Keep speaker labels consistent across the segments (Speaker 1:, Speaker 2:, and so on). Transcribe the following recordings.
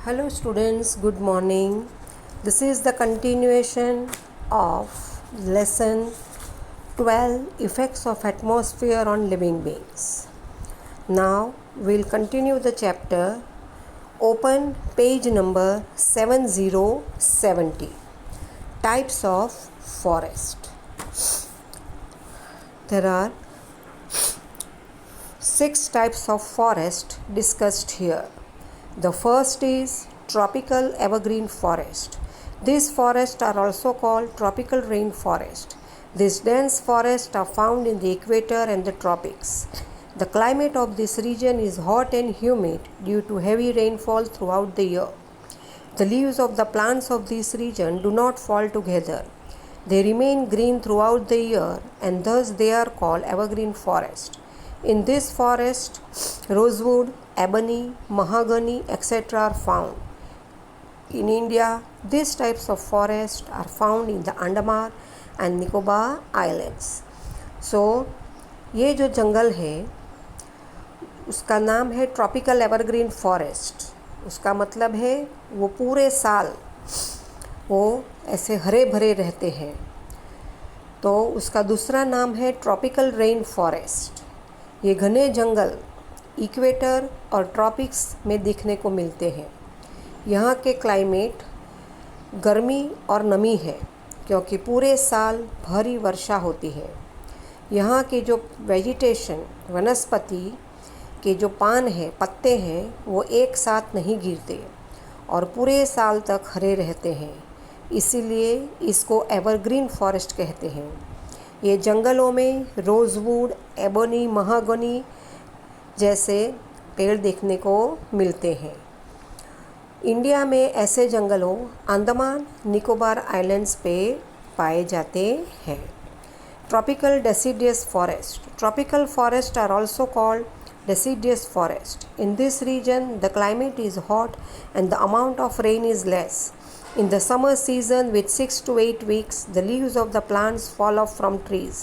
Speaker 1: Hello students, good morning. This is the continuation of lesson 12 Effects of Atmosphere on Living Beings. Now we'll continue the chapter. Open page number 7070. Types of forest. There are 6 types of forest discussed here. The first is tropical evergreen forest. These forests are also called tropical rainforest. These dense forests are found in the equator and the tropics. The climate of this region is hot and humid due to heavy rainfall throughout the year. The leaves of the plants of this region do not fall together. They remain green throughout the year and thus they are called evergreen forest. In this forest, rosewood, ebony, mahogany, etc. are found. In India, these types of forests are found in the Andaman and Nicobar Islands. So, ये जो जंगल है उसका नाम है tropical evergreen forest. उसका मतलब है वो पूरे साल वो ऐसे हरे भरे रहते हैं. तो उसका दूसरा नाम है ट्रॉपिकल रेन फॉरेस्ट. ये घने जंगल इक्वेटर और ट्रॉपिक्स में देखने को मिलते हैं. यहाँ के क्लाइमेट गर्मी और नमी है क्योंकि पूरे साल भारी वर्षा होती है. यहाँ के जो वेजिटेशन वनस्पति के जो पान है पत्ते हैं वो एक साथ नहीं गिरते और पूरे साल तक हरे रहते हैं. इसीलिए इसको एवरग्रीन फॉरेस्ट कहते हैं. ये जंगलों में रोजवुड, एबोनी, महागनी जैसे पेड़ देखने को मिलते हैं. इंडिया में ऐसे जंगलों अंडमान निकोबार आइलैंड्स पे पाए जाते हैं. Tropical deciduous forest. Tropical forest are also called deciduous forest. In this region, the climate is hot and the amount of rain is less. In the summer season, with 6 to 8 weeks, the leaves of the plants fall off from trees.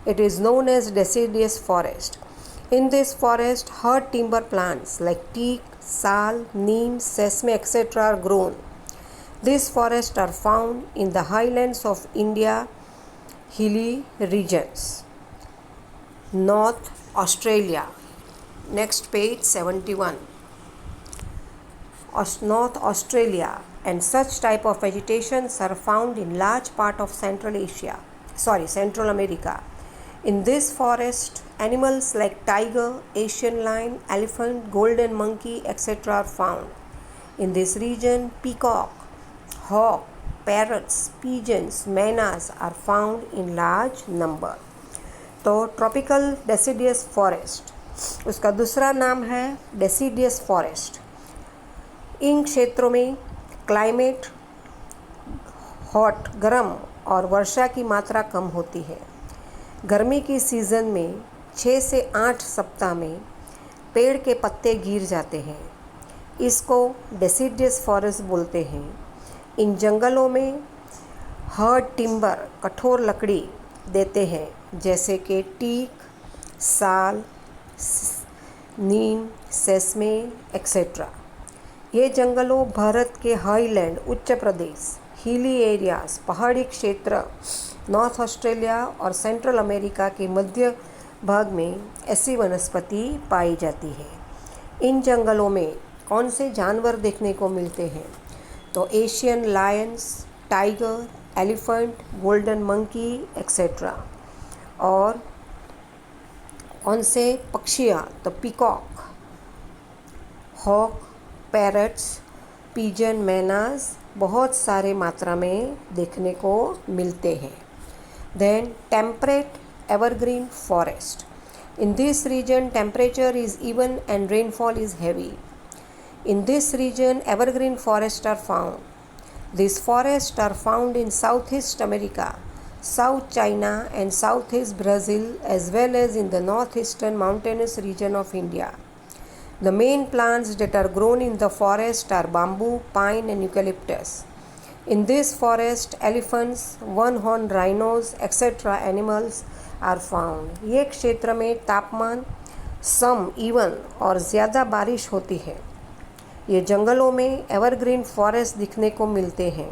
Speaker 1: It is known as deciduous forest. In this forest, hard timber plants like teak, sal, neem, sesame, etc. are grown. These forests are found in the highlands of India, hilly regions. North Australia. Next page 71. North Australia and such type of vegetations are found in large part of Central America. In this forest, animals like tiger, Asian lion, elephant, golden monkey, etc. are found. In this region, peacock, hawk, parrots, pigeons, maynas are found in large number. तो tropical deciduous forest उसका दूसरा नाम है deciduous forest. इन क्षेत्रों में climate hot गर्म और वर्षा की मात्रा कम होती है. गर्मी की सीज़न में 6 से 8 सप्ताह में पेड़ के पत्ते गिर जाते हैं. इसको डेसिडियस फॉरेस्ट बोलते हैं. इन जंगलों में हार्ड टिम्बर कठोर लकड़ी देते हैं जैसे कि टीक, साल, नीम, सेसमे एक्सेट्रा. ये जंगलों भारत के हाईलैंड, उच्च प्रदेश, हिली एरियाज, पहाड़ी क्षेत्र, नॉर्थ ऑस्ट्रेलिया और सेंट्रल अमेरिका के मध्य भाग में ऐसी वनस्पति पाई जाती है. इन जंगलों में कौन से जानवर देखने को मिलते हैं? तो Asian lions, tiger, elephant, golden monkey etcetera. और कौन से पक्षियाँ? तो peacock, hawk, parrots, pigeon, mynas बहुत सारे मात्रा में देखने को मिलते हैं. Then temperate evergreen forest. In this region temperature is even and rainfall is heavy. In this region evergreen forest are found. This forest are found in south east America, South China and Southeast Brazil as well as in the northeastern mountainous region of India. The main plants that are grown in the forest are bamboo, pine and eucalyptus. In this forest, elephants, one-horned rhinos, etc. animals are found. ये क्षेत्र में तापमान सम, even और ज़्यादा बारिश होती है. ये जंगलों में एवरग्रीन फॉरेस्ट दिखने को मिलते हैं।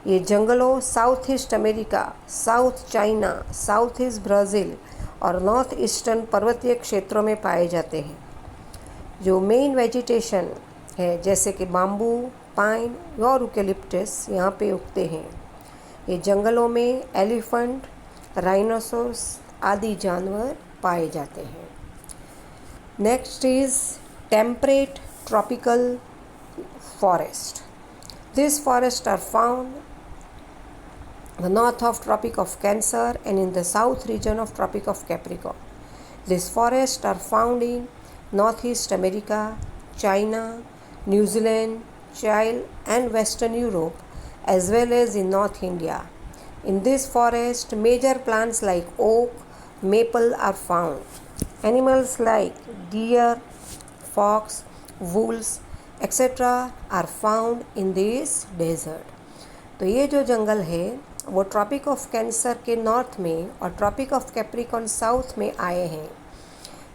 Speaker 1: ये जंगलों south east America, south China, south east Brazil और नॉर्थ ईस्टर्न पर्वतीय क्षेत्रों में पाए जाते हैं। जो मेन वेजिटेशन है जैसे कि बाम्बू, पाइन और यूकेलिप्टस यहाँ पे उगते हैं। ये जंगलों में एलिफेंट, राइनोसोरस आदि जानवर पाए जाते हैं। Next is temperate tropical forest. This forest are found the north of Tropic of Cancer and in the south region of Tropic of Capricorn. These forests are found in Northeast America, China, New Zealand, Chile and Western Europe as well as in North India. In this forest, major plants like oak, maple are found. Animals like deer, fox, wolves, etc. are found in this desert. तो ये जो जंगल है वो tropic of cancer के north में और tropic of Capricorn south में आए हैं।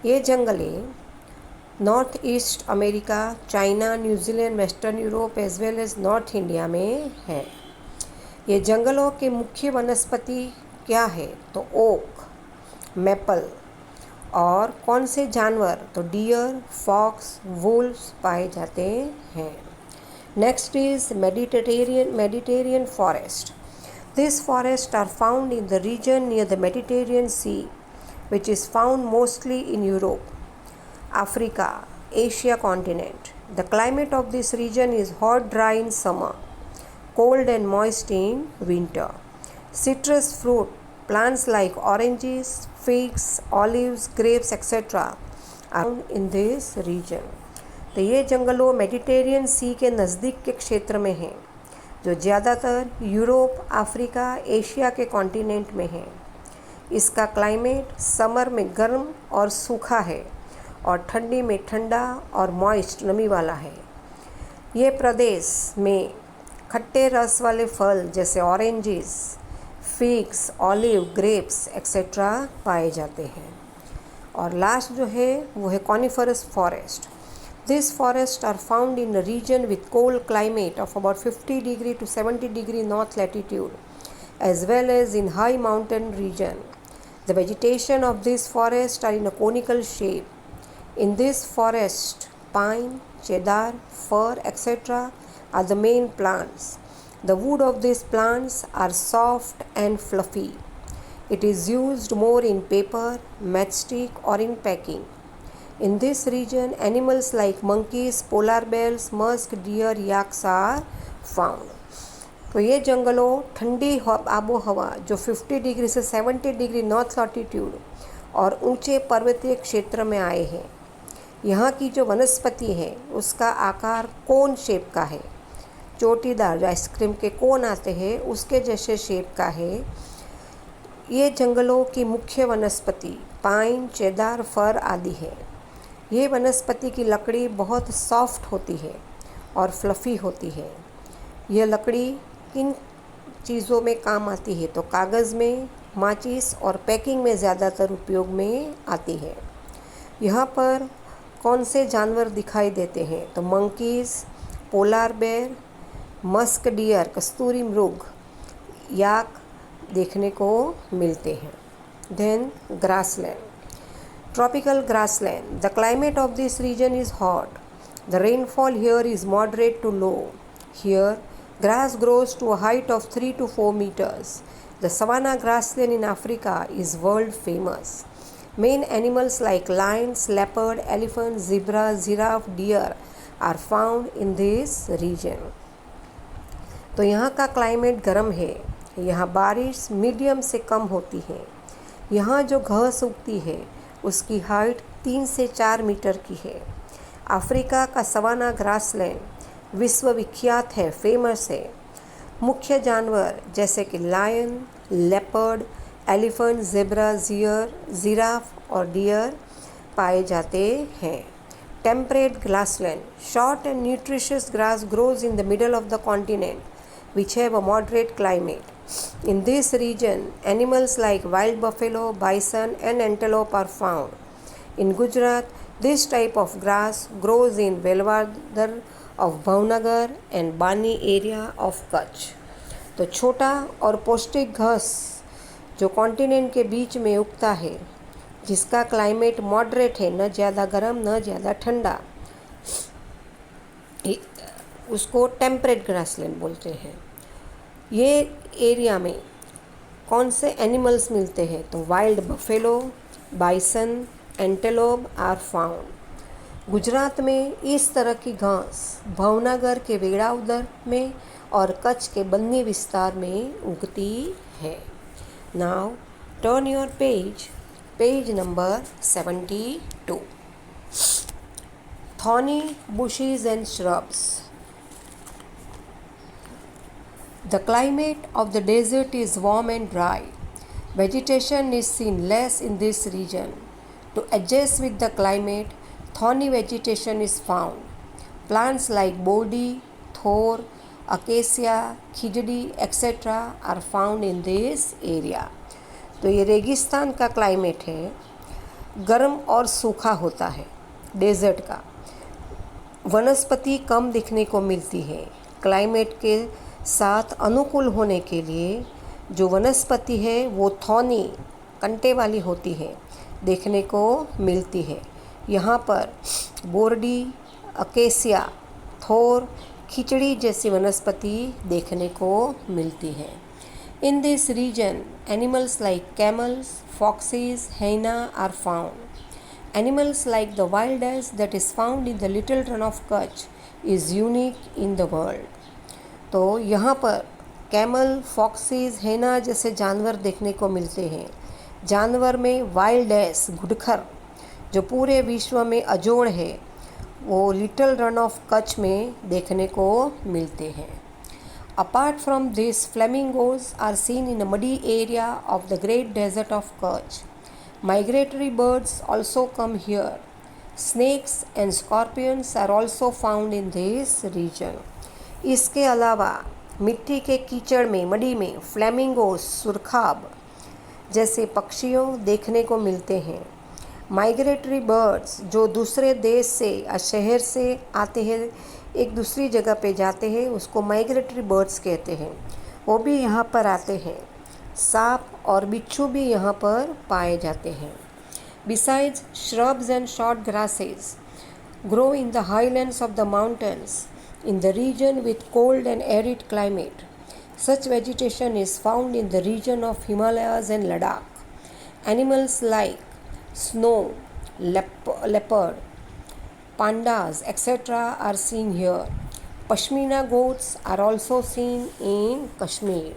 Speaker 1: ये जंगले north east America, China, New Zealand, western Europe as well as north India में हैं। ये जंगलों के मुख्य वनस्पति क्या है तो ओक, मैपल और कौन से जानवर तो डियर, फॉक्स, वुल्व्स पाए जाते हैं। Next is Mediterranean forest. These forests are found in the region near the Mediterranean Sea, which is found mostly in Europe, Africa, Asia continent. The climate of this region is hot, dry in summer, cold and moist in winter. Citrus fruit plants like oranges, figs, olives, grapes, etc. are found in this region. तो ये जंगलों Mediterranean सी के नज़दीक के क्षेत्र में हैं, जो ज़्यादातर यूरोप, अफ्रीका, एशिया के कॉन्टिनेंट में हैं। इसका क्लाइमेट समर में गर्म और सूखा है और ठंडी में ठंडा और मॉइस्ट नमी वाला है। ये प्रदेश में खट्टे रस वाले फल जैसे oranges, figs, olive, grapes etcetera पाए जाते हैं। और लास्ट जो है वो है coniferous forest. These forests are found in a region with cold climate of about 50 degree to 70 degree north latitude, as well as in high mountain region. The vegetation of these forests are in a conical shape. In this forest, pine, cedar, fir, etc. are the main plants. The wood of these plants are soft and fluffy. It is used more in paper, matchstick or in packing. In this region, animals like monkeys, polar bears, musk, deer, yaks are found. तो ये जंगलों ठंडी आबो हवा जो 50 degree से 70 degree north लॉटिट्यूड और ऊंचे पर्वतीय क्षेत्र में आए हैं। यहाँ की जो वनस्पति है उसका आकार कोन शेप का है, चोटीदार जो आइसक्रीम के कोन आते हैं उसके जैसे शेप का है। ये जंगलों की मुख्य वनस्पति पाइन, चेदार, फर आदि है। ये वनस्पति की लकड़ी बहुत सॉफ्ट होती है और फ्लफ़ी होती है। यह लकड़ी किन चीज़ों में काम आती है तो कागज़ में, माचिस और पैकिंग में ज़्यादातर उपयोग में आती है। यहाँ पर कौन से जानवर दिखाई देते हैं तो monkeys, polar bear, musk deer, कस्तूरी मृग, याक देखने को मिलते हैं। Then grassland, tropical grassland. The climate of this region is hot. The rainfall here is moderate to low. Here, grass grows to a height of 3 to 4 meters. The savanna grassland in Africa is world famous. Main animals like lions, leopard, elephant, zebra, giraffe, deer are found in this region. तो यहाँ का climate गर्म है। यहाँ बारिश medium से कम होती है। यहाँ जो घास उगती है उसकी हाइट 3 से 4 मीटर की है। अफ्रीका का सवाना ग्रासलैंड विश्वविख्यात है, फेमस है। मुख्य जानवर जैसे कि lion, leopard, elephant, zebra, giraffe और डियर पाए जाते हैं। Temperate grassland, short and nutritious grass grows in the middle of the continent which have a moderate climate. In this region, animals like wild buffalo, bison and antelope are found. In Gujarat, This type of grass grows in Velwadar of Bhavnagar and Bani area of Kutch. तो छोटा और पौष्टिक घास जो continent के बीच में उगता है, जिसका क्लाइमेट मॉडरेट है, न ज़्यादा गर्म न ज़्यादा ठंडा, उसको टेम्परेट ग्रासलैंड बोलते हैं। ये एरिया में कौन से एनिमल्स मिलते हैं? तो wild buffalo, bison, antelope are found. Gujarat में इस तरह की घास भावनगर के वेड़ावदर में और कच्छ के बन्नी विस्तार में उगती है। Now turn your page number 72। Thorny bushes and shrubs. The climate of the desert is warm and dry. Vegetation is seen less in this region. To adjust with the climate, thorny vegetation is found. Plants like bodi, thor, acacia, khijdi, etc. are found in this area. तो ये रेगिस्तान का climate है, गर्म और सूखा होता है, डेजर्ट का। वनस्पति कम दिखने को मिलती है। क्लाइमेट के साथ अनुकूल होने के लिए जो वनस्पति है वो थॉनी, कंटे वाली होती है, देखने को मिलती है। यहाँ पर बोर्डी, अकेसिया, थोर, खिचड़ी जैसी वनस्पति देखने को मिलती है। In this region animals like camels, foxes, hyena are found. Animals like the wild ass that is found in the little run of Kutch is unique in the world. तो यहाँ पर कैमल, फॉक्सीज, हैना जैसे जानवर देखने को मिलते हैं। जानवर में वाइल्ड एस, घुड़खर, जो पूरे विश्व में अजोड़ है, वो लिटिल रन ऑफ कच्छ में देखने को मिलते हैं। Apart from this, flamingos are seen in a muddy area of the great desert of Kutch. Migratory birds also come here. Snakes and scorpions are also found in this region. इसके अलावा मिट्टी के कीचड़ में, मडी में flamingos, सुरखाब जैसे पक्षियों देखने को मिलते हैं। माइग्रेटरी बर्ड्स जो दूसरे देश से या शहर से आते हैं, एक दूसरी जगह पे जाते हैं, उसको माइग्रेटरी बर्ड्स कहते हैं, वो भी यहाँ पर आते हैं। सांप और बिच्छू भी यहाँ पर पाए जाते हैं। Besides, shrubs and short grasses grow in the highlands of the mountains in the region with cold and arid climate. Such vegetation is found in the region of Himalayas and Ladakh. Animals like snow, leopard, pandas, etc. are seen here. Pashmina goats are also seen in Kashmir.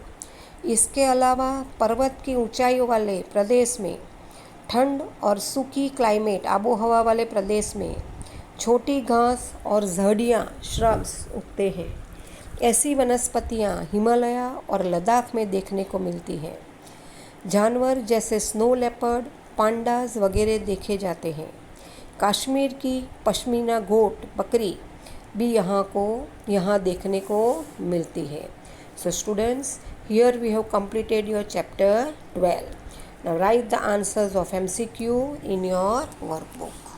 Speaker 1: इसके अलावा पर्वत की ऊंचाई वाले प्रदेश में, ठंड और सूखी क्लाइमेट आबो हवा वाले प्रदेश में छोटी घास और झाड़ियाँ, श्रब्स उगते हैं। ऐसी वनस्पतियाँ हिमालय और लद्दाख में देखने को मिलती हैं। जानवर जैसे स्नो लेपर्ड, पांडास वगैरह देखे जाते हैं। कश्मीर की पश्मीना गोट, बकरी भी यहाँ देखने को मिलती है। So students, here we have completed your chapter 12. Now write the answers of MCQ in your workbook.